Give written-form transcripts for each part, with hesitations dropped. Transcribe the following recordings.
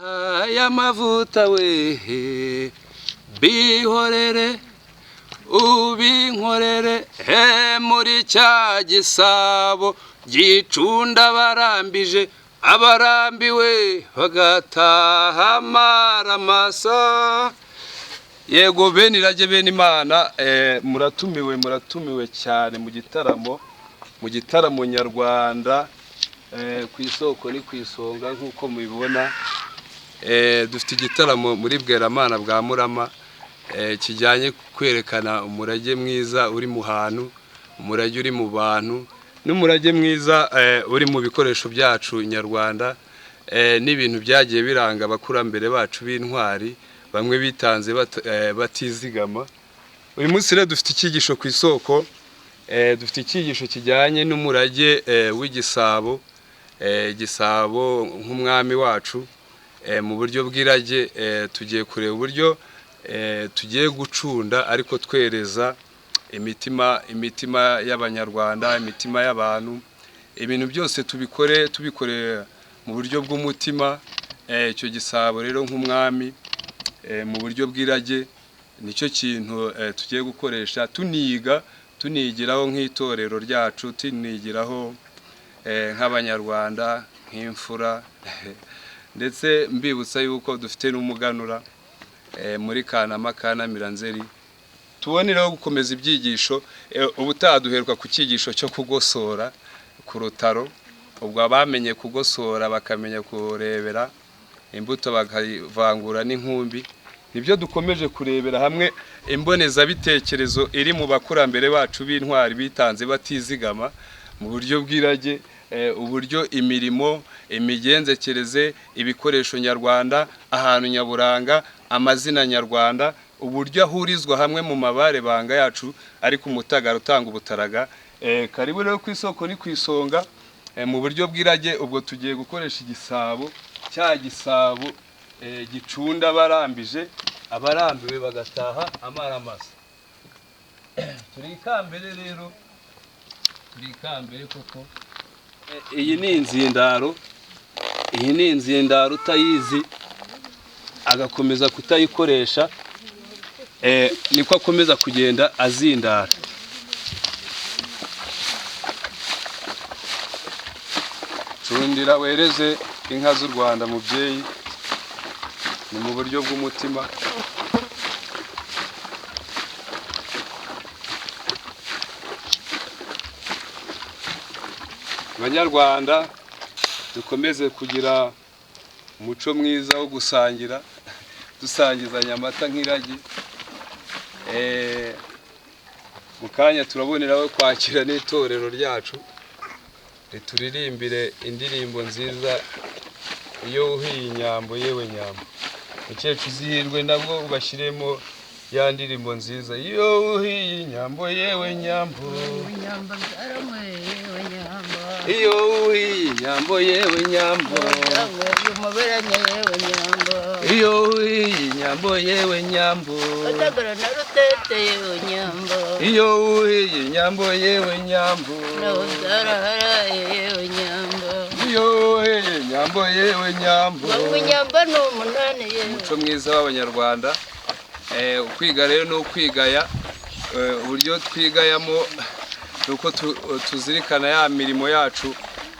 aya mavuta we bihorere ubinkorere muri cya gisabo gicunda barambije abarambiwe bagataha amaramasa. Yego bene irage bene Imana, muratumiwe cyane mu gitaramo nyarwanda, ku isoko ni ku isonga nk'uko mubibona. Dufite igitaramo muri Bweramana bwa Murama kijyanye kwerekana umurage mwiza uri mu hantu, umurage uri mu bantu, n'umurage mwiza uri mu bikoresho byacu nyarwanda, n'ibintu byagiye biranga abakurambere bacu b'intwari bamwe bitanze batizigama. Uyu munsi rero dufite icyigisho ku isoko, dufite icyigisho kijyanye n'umurage w'igisabo, igisabo nk'umwami wacu. Mu buryo bw'irage tugiye kureba uburyo tugiye gucunda ariko twereza imitima y'abanyarwanda, imitima y'abantu. Ibintu byose tubikorera mu buryo bw'umutima. Icyo gisabo rero nk'umwami mu buryo bw'irage nicyo kintu tugiye gukoresha tunigiraho nk'itorero ryacu, tunigiraho nk'abanyarwanda, nk'imfura. Ndetse mbibutsa yuko dufite n'umuganura muri Kanama Kanamira Nzeri. Tuboneraho gukomeza ibyigisho. Ubutaha duheruka ku cyigisho cyo kugosora ku rutaro. Ubwo abamenye kugosora bakamenya kurebera imbuto bakavangura n'inkumbi. Nibyo dukomeje kurebera hamwe imbonezabitekerezo iri mu bakurambere bacu b'intwari bitanze batizigama mu buryo bw'irage, uburyo imirimo, imigenzereze, ibikoresho nyarwanda, ahantu nyaburanga, amazina nyarwanda, uburyo ahurizwa hamwe mu mabare banga yacu ariko umutagara utanga ubutaraga. Karibu rero ku isoko ni ku isonga mu buryo bw'irage. Ubwo tugiye gukoresha igisabo, cya gisabo gicunda barambije abarambiwe bagataha amaramasa. Turi ikambere rero, turi ikambere koko. Iyi ni inzindaro, utayizi agakomeza kutayikoresha niko akomeza kugenda azindara. Cundira wereze inka z'u Rwanda mubyeyi, ni mu buryo bw'umutima. Abanyarwanda dukomeze kugira umuco mwiza wo gusangira, dusangizanya amata nk'iragi. Mu kanya turaboneraho kwakira n'itorero ryacu rituririmbire indirimbo nziza, iyo uhiye inyambo yewe nyambo. Mukecuru uzihirwe nabwo ubashyiremo ya ndirimbo nziza, iyo uhiye inyambo yewe nyambo, iyo uhiye inyambo yewe nyambo, iyo uhiye inyambo yewe nyambo, iyo uhiye inyambo yewe nyambo, iyo uhiye inyambo yewe nyambo. Umuco mwiza w'abanyarwanda. Kwiga rero no kwigaya, uburyo twigayamo nuko tuzirikana ya mirimo yacu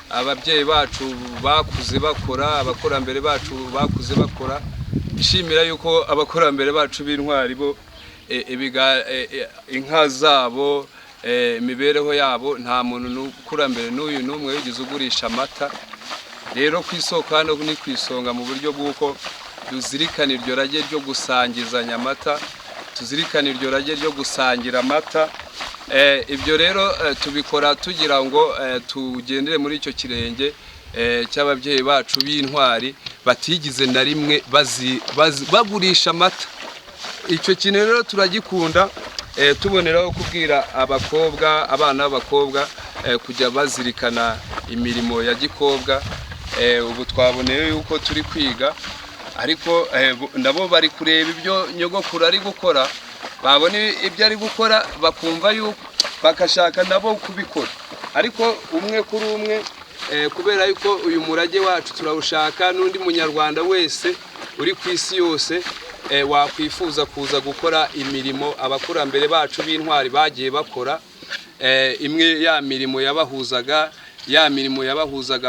ababyeyi bacu bakuze bakora, abakurambere bacu bakuze bakora. Ishimira yuko abakurambere bacu b'intwari bo inka zabo, imibereho yabo, nta muntu n'ukurambere n'uyu n'umwe wigeze ugurisha amata. Rero ku isoko hano ni ku isonga mu buryo bw'uko tuzirikana iryo rage ryo gusangizanya amata, tuzirikana iryo rage ryo gusangira amata. Ibyo rero tubikora tugira ngo tugendere muri icyo kirenge cy'ababyeyi bacu b'intwari batigize na rimwe bagurisha amata. Icyo kintu rero turagikunda. Tuboneraho kubwira abana b'abakobwa kujya bazirikana imirimo ya gikobwa. Ubu twaboneye yuko turi kwiga, ariko nabo bari kureba ibyo nyogokuru ari gukora, babona ibyo ari gukora bakumva yuko bakashaka nabo kubikora. Ariko umwe kuri umwe kubera yuko uyu murage wacu turawushaka n'undi munyarwanda wese uri ku isi yose wakwifuza kuza gukora imirimo abakurambere bacu b'intwari bagiye bakora, imwe ya mirimo yabahuzaga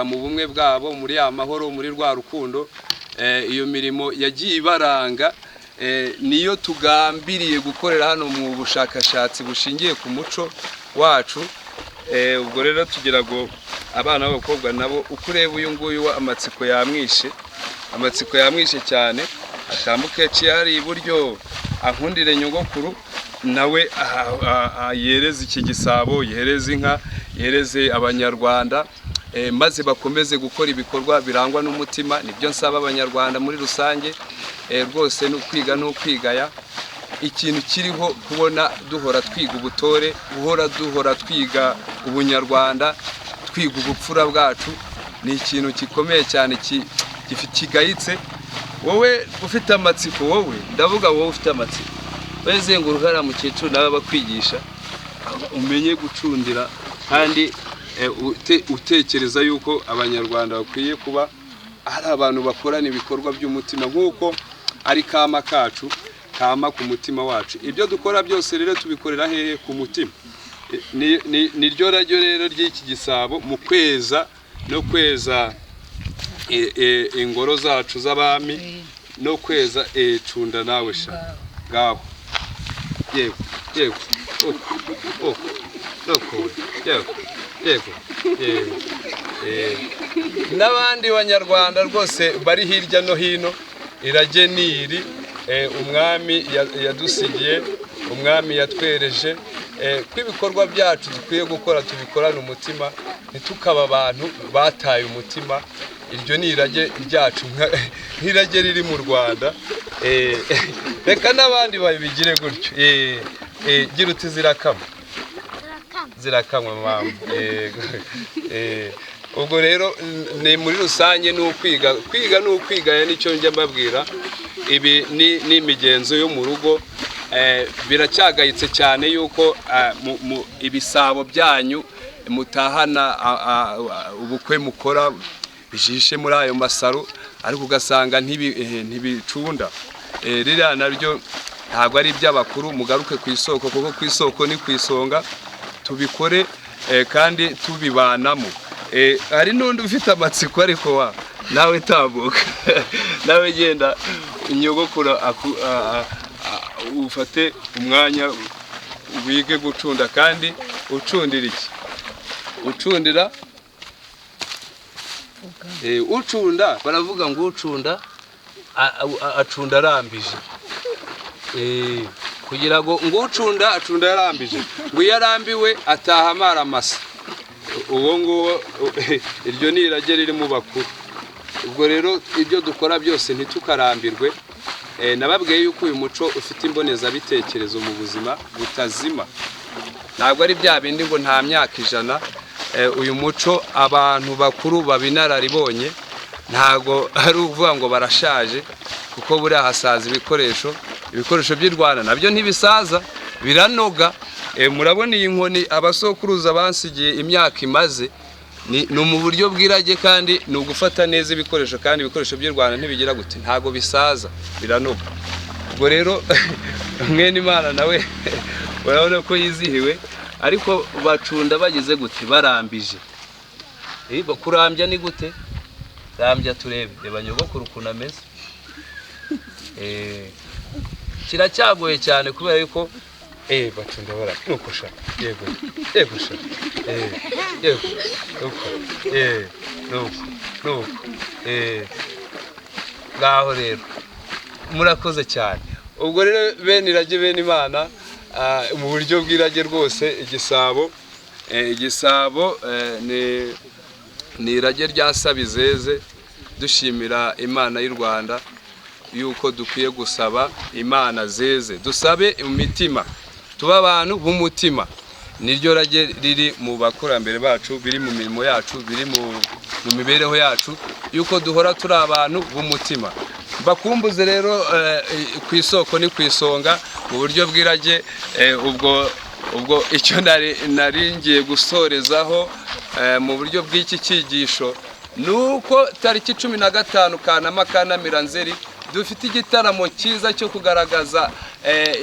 mu bumwe bwabo, muri ya mahoro, muri rwa rukundo. Iyo mirimo yagiye ibaranga, niyo tugambiriye gukorera hano mu bushakashatsi bushingiye ku muco wacu. Ubwo rero tugira ngo abana b'abakobwa nabo uko ureba uyu nguyu amatsiko yamwishe cyane, atambuke cyari iburyo ankundire nyogokuru, nawe yereze iki gisabo, yereze inka, yereze abanyarwanda, maze bakomeze gukora ibikorwa birangwa n'umutima. Nibyo nsaba abanyarwanda muri rusange, rwose no kwiga no kwigaya. Ikintu kiriho kubona duhora twiga ubutore, duhora twiga ubunyarwanda, twiga ubupfura bwacu, ni ikintu gikomeye cyane kigayitse. Wowe ufite amatsiko, wowe ndavuga wowe ufite amatsiko, wezenguruka ara mukecuru nawe bakwigisha umenye gucundira, kandi utekereza yuko abanyarwanda bakwiye kuba ari abantu bakorana ibikorwa by'umutima, nk'uko ari kama kacu kama ku mutima wacu. Ibyo dukora byose rero tubikorera hehe? Ku mutima. Ni ryo rajyo rero ry'iki gisabo mu kweza no kweza ingoro zacu z'abami, no kweza cunda nawe sha ngaho. Yego n'abandi banyarwanda rwose bari hirya no hino. Irage niri umwami yadusigiye, umwami yatwereje, kw'ibikorwa byacu dukwiye gukora tubikorana umutima, ntitukaba abantu bataye umutima. Iryo ni irage ryacu, nk'irage riri mu Rwanda. Reka n'abandi babigire gutyo. Gira uti zirakamwa mama. Ubwo rero ni muri rusange ni kwiga ni ukwigaya, nicyo njya mbabwira. Ibi ni imigenzo yo mu rugo. Biracyagayitse cyane yuko ibisabo byanyu mutahana ubukwe mukora bijishe muri ayo masaro, ariko ugasanga ntibicunda. Ririya naryo ntabwo ari iby'abakuru. Mugaruke ku isoko, kuko ku isoko ni ku isonga. Tubikore kandi tubibanamo. Hari n'undi ufite amatsiko, ariko nawe tambuka nawe genda nyogokura ufate umwanya wige gucunda. kandi ucundira iki? Ucundira ucunda, baravuga ngo ucunda acunda arambije. Kugira ngo ucunda acunda yarambije, ngo yarambiwe ataha amara masa. Uwo nguwo iryo ni irage riri mu bakuru. Ubwo rero ibyo dukora byose ntitukarambirwe. Nababwiye yuko uyu muco ufite imbonezabitekerezo mu buzima butazima. Ntabwo ari bya bindi ngo nta myaka 100. Uyu muco abantu bakuru babinararibonye, ntago ari uvuga ngo barashaje, kuko buri hasaza ibikoresho by'u Rwanda nabyo ntibisaza, biranoga. Murabona iyi nkoni abasokuruza bansigiye imyaka imaze, ni mu buryo bw'irage, kandi ni ugufata neza ibikoresho, kandi ibikoresho by'u Rwanda ntibigira gute, ntago bisaza, biranoga. Ubwo rero mwene Imana nawe urabona ko yizihiwe, ariko bacunda bagize gute, barambije. Kurambya ni gute? Rambya turebe, reba nyogokuru ukuntu ameze. Kiracyagoye cyane kubera yuko bacunda bara nuko sha, yego sha, yego nuko ngaho rero murakoze cyane. Ubwo rero bene irage, bene Imana, mu buryo bw'irage rwose igisabo ni irage rya Sabizeze. Dushimira Imana y'u Rwanda yuko dukwiye gusaba Imana zeze, dusabe imitima, tuba abantu b'umutima. Niryo rage riri mu bakurambere bacu, biri mu mirimo yacu, biri mu mibereho yacu, yuko duhora turi abantu b'umutima. Bakumbuze rero ku isoko ni ku isonga mu buryo bw'irage. Ubwo icyo naringiye gusorezaho mu buryo bw'iki cyigisho ni uko tariki 15 Kanama Kanamira Nzeri dufite igitaramo cyiza cyo kugaragaza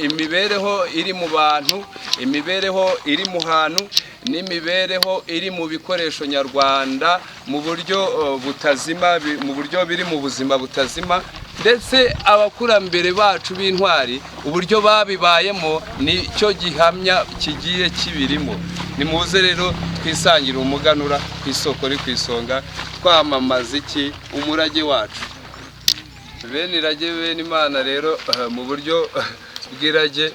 imibereho iri mu bantu, imibereho iri mu hantu n'imibereho iri mu bikoresho nyarwanda mu buryo butazima, mu buryo biri mu buzima butazima, ndetse abakurambere bacu b'intwari uburyo babibayemo nicyo gihamya kigiye kibirimo. Nimuze rero twisangira umuganura ku isoko ri ku isonga, twamamaza iki umurage wacu. Bene irage bene Imana rero mu buryo bw'irage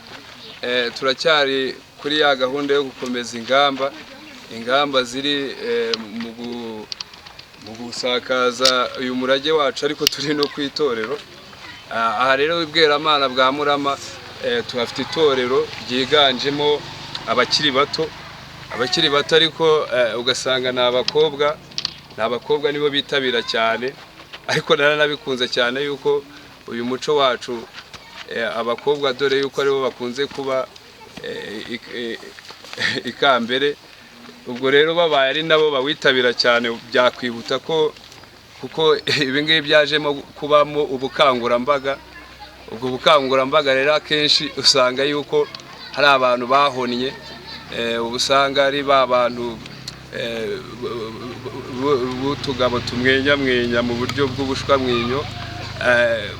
turacyari kuri ya gahunda yo gukomeza ingamba ziri mu gusakaza uyu murage wacu, ariko turi no ku itorero. Aha rero Ibweramana bwa Murama tuhafite itorero ryiganjemo abakiri bato ariko ugasanga ni abakobwa nibo bitabira cyane, ariko naranabikunze cyane yuko uyu muco wacu abakobwa dore yuko aribo bakunze kuba ikambere. Ubwo rero babaye ari nabo bawitabira cyane byakwihuta ko kuko ibi ngibi byajemo kubamo ubukangurambaga. Ubwo bukangurambaga rero akenshi usanga yuko hari abantu bahonnye, ubusanga ari ba bantu butugabo tumwenya mu buryo bw'ubushwamwinyo,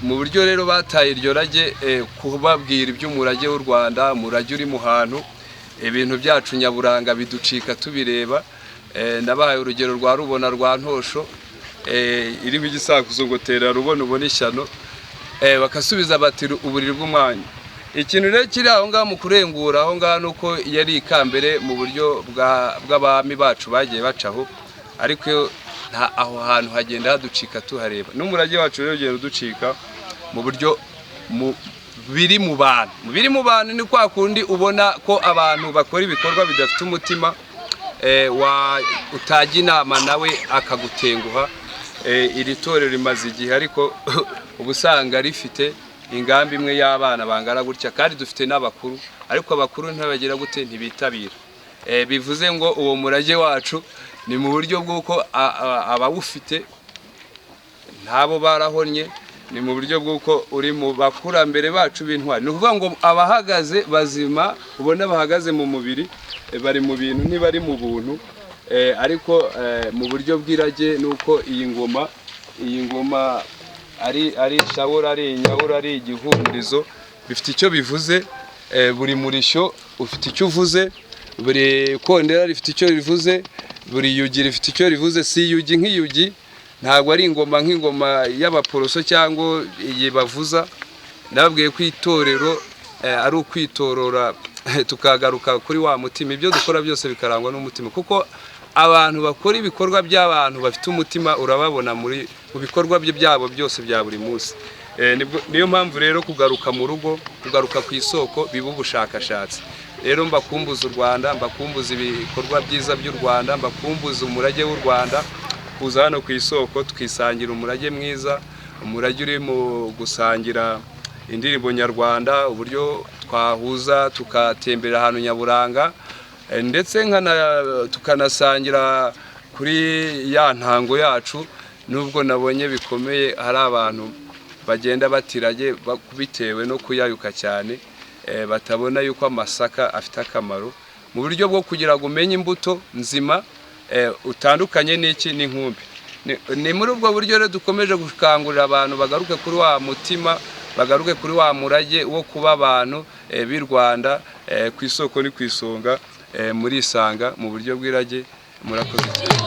mu buryo rero bataye iryo rage kubabwira iby'umurage w'u Rwanda, umurage uri mu hantu, ibintu byacu nyaburanga biducika tubireba. Nabahaye urugero rwa Rubona rwa Ntosho iriho igisakuzo ngo tera rubona ubona ishyano, bakasubiza bati uburiri bw'umwanya. Ikintu rero kiri aho ngaho mu kurengura aho ngaho nuko yari ikambere mu buryo bw'abami bacu bagiye bacaho, ariko aho hantu hagenda haducika tuhareba. N'umurage wacu rero ugenda uducika mu buryo biri mu bantu ni kwa kundi ubona ko abantu bakora ibikorwa bidafite umutima, utajya inama nawe akagutenguha. Iri torero rimaze igihe ariko ubusanga rifite ingamba imwe y'abana bangana gutya, kandi dufite n'abakuru, ariko abakuru ntabagira gute ntibitabira. Bivuze ngo uwo murage wacu ni mu buryo bw'uko abawufite ntabo barahonnye, ni mu buryo bw'uko uri mu bakurambere bacu b'intwari. Ni ukuvuga ngo abahagaze bazima ubona bahagaze mu mubiri bari mu bintu ntibari mu buntu, ariko mu buryo bw'irage nuko iyi ngoma ari shawura, ari inyawura, ari igihumurizo, bifite icyo bivuze. Buri murishyo ufite icyo uvuze, buri kondera rifite icyo rivuze, buri yugi rifite icyo rivuze. Si yugi nk'iyugi, ntabwo ari ingoma nk'ingoma y'abaporoso cyangwa iyi bavuza. Nababwiye ko itorero ari ukwitorora tukagaruka kuri wa mutima, ibyo dukora byose bikarangwa n'umutima, kuko abantu bakora ibikorwa by'abantu bafite umutima urababona mu bikorwa byabo byose bya buri munsi. Niyo mpamvu rero kugaruka mu rugo, kugaruka ku isoko biba ubushakashatsi. Rero mbakumbuza u Rwanda, mbakumbuza ibikorwa byiza by'u Rwanda, mbakumbuza umurage w'u Rwanda, kuza hano ku isoko tukisangira umurage mwiza, umurage uri mu gusangira indirimbo nyarwanda, uburyo twahuza tukatembera ahantu nyaburanga, ndetse tukanasangira kuri ya ntango yacu. Nubwo nabonye bikomeye hari abantu bagenda batirage bitewe no kuyayuka cyane, batabona yuko amasaka afite akamaro mu buryo bwo kugira ngo umenye imbuto nzima utandukanye n'iki n'inkumbi. Ni muri ubwo buryo rero dukomeje gukangurira abantu bagaruke kuri wa mutima, bagaruke kuri wa murage wo kuba abantu b'i Rwanda, ku isoko ni ku isonga, muri isanga mu buryo bw'irage. Murakoze cyane.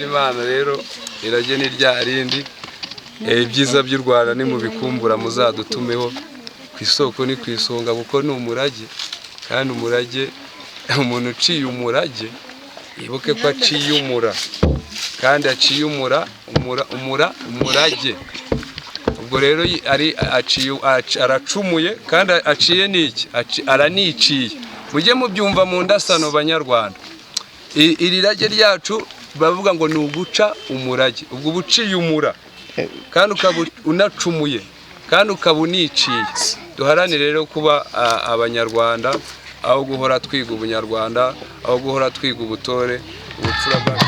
Imana rero irage ni rya rindi, ibyiza by'u Rwanda ni mu bikumbura muzadutumeho, ku isoko ni ku isonga kuko ni umurage, kandi umurage umuntu uciye umurage yibuke ko aciye umura, kandi aciye umurage. Ubwo rero aracumuye kandi aciye n'iki, araniciye. Mujye mubyumva mu ndasano banyarwanda. Iri rage ryacu bavuga ngo ni uguca umurage. Ubwo ubuciye umura kandi ukaba unacumuye kandi ukaba uniciye. Duharanire rero kuba abanyarwanda, aho guhora twiga ubunyarwanda, aho guhora twiga ubutore, ubupfura bwacu.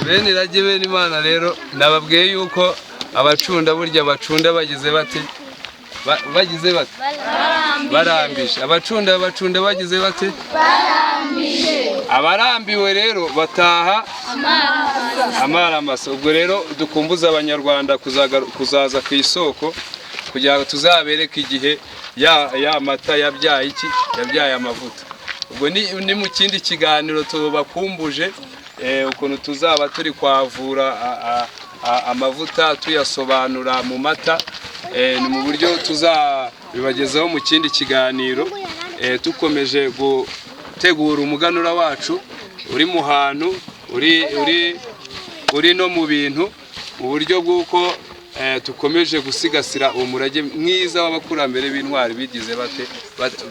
Bene irage bene Imana rero nababwiye yuko abacunda burya bacunda bagize bate, barambishe. Abacunda bagize bate, barambishe. Abarambiwe rero bataha amaramasa. Ubwo rero dukumbuza abanyarwanda kuzaza ku isoko kugira ngo tuzabereke igihe ya mata yabyaye iki, yabyaye amavuta. Ubwo ni mu kindi kiganiro tubakumbuje ukuntu tuzaba turi kwavura amavuta tuyasobanura mu mata, ni mu buryo tuzabibagezaho mu kindi kiganiro, tukomeje gutegura umuganura wacu uri mu hantu, uri no mu bintu, mu buryo bw'uko tukomeje gusigasira umurage mwiza w'abakurambere b'intwari bigize bate,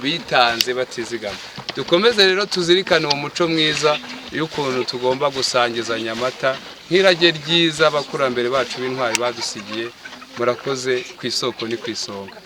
bitanze batizigama. Dukomeze rero tuzirikane uwo muco mwiza y'ukuntu tugomba gusangizanya amata nk'irage ryiza abakurambere bacu b'intwari badusigiye. Murakoze. Ku isoko ni ku isonga.